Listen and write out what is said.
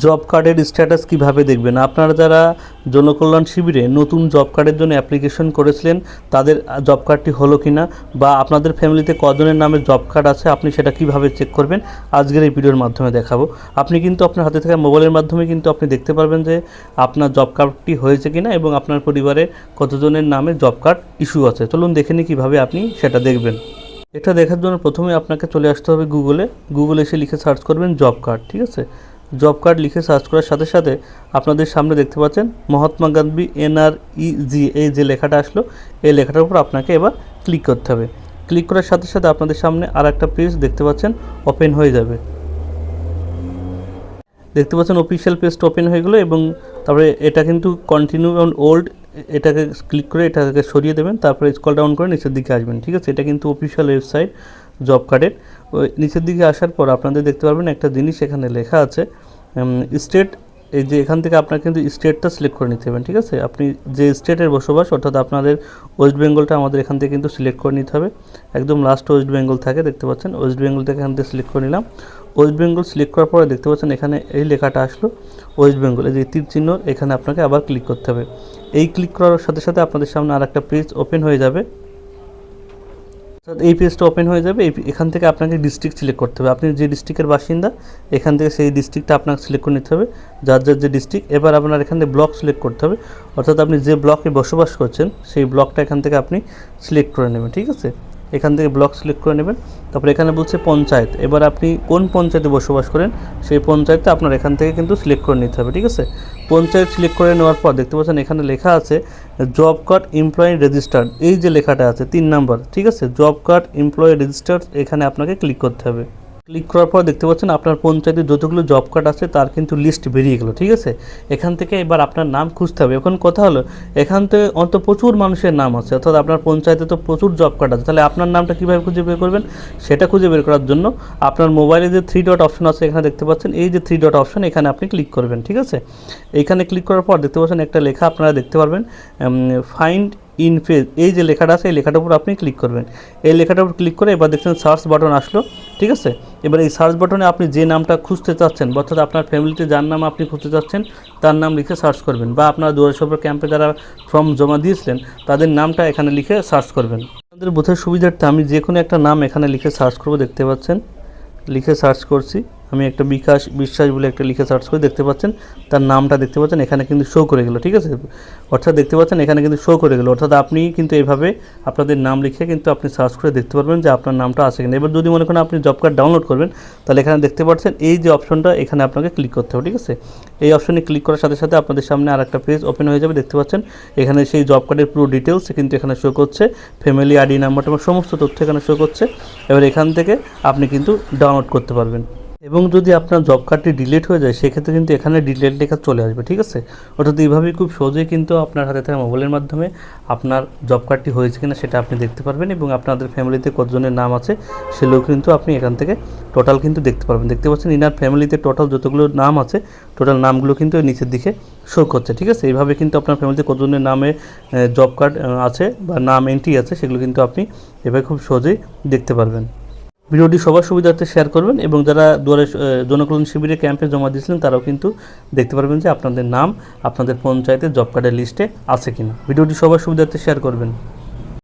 Job কার্ডের status কিভাবে দেখবেন? আপনারা যারা জনকল্যাণ শিবিরে নতুন জব কার্ডের জন্য অ্যাপ্লিকেশন করেছিলেন তাদের জব কার্ডটি হলো কিনা বা আপনাদের ফ্যামিলিতে কজনের নামে জব কার্ড আছে আপনি সেটা কিভাবে চেক করবেন আজকের এই ভিডিওর মাধ্যমে দেখাবো। আপনি কিন্তু আপনার হাতে থাকা মোবাইলের মাধ্যমে কিন্তু আপনি দেখতে পারবেন যে আপনার জব কার্ডটি হয়েছে কিনা এবং আপনার পরিবারে কতজনের নামে জব কার্ড ইস্যু আছে। চলুন দেখে নিই কীভাবে আপনি সেটা দেখবেন। এটা দেখার জন্য প্রথমে আপনাকে চলে আসতে হবে গুগলে এসে লিখে সার্চ করবেন জব কার্ড। ঠিক আছে, জব কার্ড লিখে সার্চ করার সাথে সাথে আপনাদের সামনে দেখতে পাচ্ছেন মহাত্মা গান্ধী NREG এই যে লেখাটা আসলো এই লেখাটার উপর আপনাকে এবার ক্লিক করতে হবে। ক্লিক করার সাথে সাথে আপনাদের সামনে আর একটা পেজ দেখতে পাচ্ছেন ওপেন হয়ে যাবে। দেখতে পাচ্ছেন অফিসিয়াল পেজটা ওপেন হয়ে গেলো এবং তারপরে এটা কিন্তু কন্টিনিউ অন ওল্ড এটাকে ক্লিক করে এটাকে সরিয়ে দেবেন, তারপরে স্ক্রল ডাউন করে নিচের দিকে আসবেন। ঠিক আছে, এটা কিন্তু অফিসিয়াল ওয়েবসাইট জব কার্ডের। ওই নিচের দিকে আসার পর আপনাদের দেখতে পারবেন একটা জিনিস এখানে লেখা আছে স্টেট। এই যে এখান থেকে আপনার কিন্তু স্টেটটা সিলেক্ট করে নিতে হবে। ঠিক আছে, আপনি যে স্টেটের বসবাস অর্থাৎ আপনাদের ওয়েস্ট বেঙ্গলটা আমাদের এখান থেকে কিন্তু সিলেক্ট করে নিতে হবে। একদম লাস্ট ওয়েস্ট বেঙ্গল থাকে, দেখতে পাচ্ছেন ওয়েস্ট বেঙ্গল থেকে এখান থেকে সিলেক্ট করে নিলাম। ওয়েস্ট বেঙ্গল সিলেক্ট করার পরে দেখতে পাচ্ছেন এখানে এই লেখাটা আসলো ওয়েস্ট বেঙ্গল, এই যে তীর চিহ্ন এখানে আপনাকে আবার ক্লিক করতে হবে। এই ক্লিক করার সাথে সাথে আপনাদের সামনে আর একটা পেজ ওপেন হয়ে যাবে। এই পেজটা ওপেন হয়ে যাবে। এখান থেকে আপনাকে ডিস্ট্রিক্ট সিলেক্ট করতে হবে। আপনি যে ডিস্ট্রিক্টের বাসিন্দা এখান থেকে সেই ডিস্ট্রিক্টটা আপনাকে সিলেক্ট করে নিতে হবে, যার যে ডিস্ট্রিক্ট। এবার আপনার এখান থেকে ব্লক সিলেক্ট করতে হবে, অর্থাৎ আপনি যে ব্লকে বসবাস করছেন সেই ব্লকটা এখান থেকে আপনি সিলেক্ট করে নেবেন। ঠিক আছে, এখান থেকে ব্লক সিলেক্ট করে নেবেন। তারপরে এখানে বলছে পঞ্চায়েত, এবার আপনি কোন পঞ্চায়েতে বসবাস করেন সেই পঞ্চায়েতটা আপনার এখান থেকে কিন্তু সিলেক্ট করে নিতে হবে। ঠিক আছে, পঞ্চায়েত সিলেক্ট করে নেওয়ার পর দেখতে পাচ্ছেন এখানে লেখা আছে জব কার্ড এমপ্লয়ি রেজিস্টার্ড, এই যে লেখাটা আছে 3 নাম্বার। ঠিক আছে, জব কার্ড এমপ্লয়ি রেজিস্টার্ড এখানে আপনাকে ক্লিক করতে হবে। ক্লিক করার পর দেখতে পাচ্ছেন আপনার পঞ্চায়েতে যতগুলো জব কার্ড আছে তার কিন্তু লিস্ট বেরিয়ে গেলো। ঠিক আছে, এখান থেকে এবার আপনার নাম খুঁজতে হবে। এখন কথা হলো এখান থেকে অন্ত প্রচুর মানুষের নাম আছে, অর্থাৎ আপনার পঞ্চায়েতে তো প্রচুর জব কার্ড আছে, তাহলে আপনার নামটা কীভাবে খুঁজে বের করবেন সেটা খুঁজে বের করার জন্য আপনার মোবাইলে যে 3 ডট অপশন আছে এখানে দেখতে পাচ্ছেন, এই যে 3 ডট অপশন এখানে আপনি ক্লিক করবেন। ঠিক আছে, এইখানে ক্লিক করার পর দেখতে পাচ্ছেন একটা লেখা আপনারা দেখতে পারবেন ফাইন্ড ইন পেজ, এই যে লেখাটা আছে এই লেখাটার উপর আপনি ক্লিক করবেন। এই লেখাটার উপর ক্লিক করে এবার দেখছেন সার্চ বাটন আসলো। ঠিক আছে, এবার এই সার্চ বাটনে আপনি যে নামটা খুঁজতে চাচ্ছেন অর্থাৎ আপনার ফ্যামিলিতে যার নাম আপনি খুঁজতে চাচ্ছেন তার নাম লিখে সার্চ করবেন, বা আপনার দুয়ারে সরকার ক্যাম্পে যারা ফর্ম জমা দিয়েছিলেন তাদের নামটা এখানে লিখে সার্চ করবেন। আপনাদের বোঝার সুবিধার্থে আমি যে কোনো একটা নাম এখানে লিখে সার্চ করব। দেখতে পাচ্ছেন লিখে সার্চ করছি আমি একটা বিকাশ বিশ্বাস বলে একটা লিখে সার্চ করে দেখতে পাচ্ছেন তার নামটা দেখতে পাচ্ছেন এখানে কিন্তু শো করে গেল। ঠিক আছে, অর্থাৎ দেখতে পাচ্ছেন এখানে কিন্তু শো করে গেল, অর্থাৎ আপনি কিন্তু এইভাবে আপনাদের নাম লিখে কিন্তু আপনি সার্চ করে দেখতে পারবেন যে আপনার নামটা আছে কিনা। এবার যদি মনে করেন আপনি জব কার্ড ডাউনলোড করবেন তাহলে এখানে দেখতে পাচ্ছেন এই যে অপশনটা এখানে আপনাকে ক্লিক করতে হবে। ঠিক আছে, এই অপশনে ক্লিক করার সাথে সাথে আপনাদের সামনে আর একটা পেজ ওপেন হয়ে যাবে। দেখতে পাচ্ছেন এখানে সেই জব কার্ডের পুরো ডিটেলস কিন্তু এখানে শো করছে, ফ্যামিলি আইডি নাম্বারটা সমস্ত তথ্য এখানে শো করছে। এবার এখান থেকে আপনি কিন্তু ডাউনলোড করতে পারবেন। এবং যদি আপনার জব কার্ডটি ডিলিট হয়ে যায় সেক্ষেত্রে কিন্তু এখানে ডিলিট লেখা চলে আসবে। ঠিক আছে, অর্থাৎ এইভাবেই খুব সহজেই কিন্তু আপনার হাতে থাকা মোবাইলের মাধ্যমে আপনার জব কার্ডটি হয়েছে কিনা সেটা আপনি দেখতে পারবেন এবং আপনাদের ফ্যামিলিতে কতজনের নাম আছে সেগুলো কিন্তু আপনি এখান থেকে টোটাল কিন্তু দেখতে পারবেন। দেখতে পাচ্ছেন ইনার ফ্যামিলিতে টোটাল যতগুলো নাম আছে টোটাল নামগুলো কিন্তু নিচের দিকে শো করছে। ঠিক আছে, এইভাবে কিন্তু আপনার ফ্যামিলিতে কতজনের নামে জব কার্ড আছে বা নাম এন্ট্রি আছে সেগুলো কিন্তু আপনি এভাবে খুব সহজেই দেখতে পারবেন। ভিডিওটি সবার সুবিধার্থে শেয়ার করবেন এবং যারা দুয়ারে জনকল্যাণ শিবিরে ক্যাম্পে জমা দিয়েছিলেন তারাও কিন্তু দেখতে পারবেন যে আপনাদের নাম আপনাদের পঞ্চায়েতের জব কার্ডের লিস্টে আছে কিনা। ভিডিওটি সবার সুবিধার্থে শেয়ার করবেন।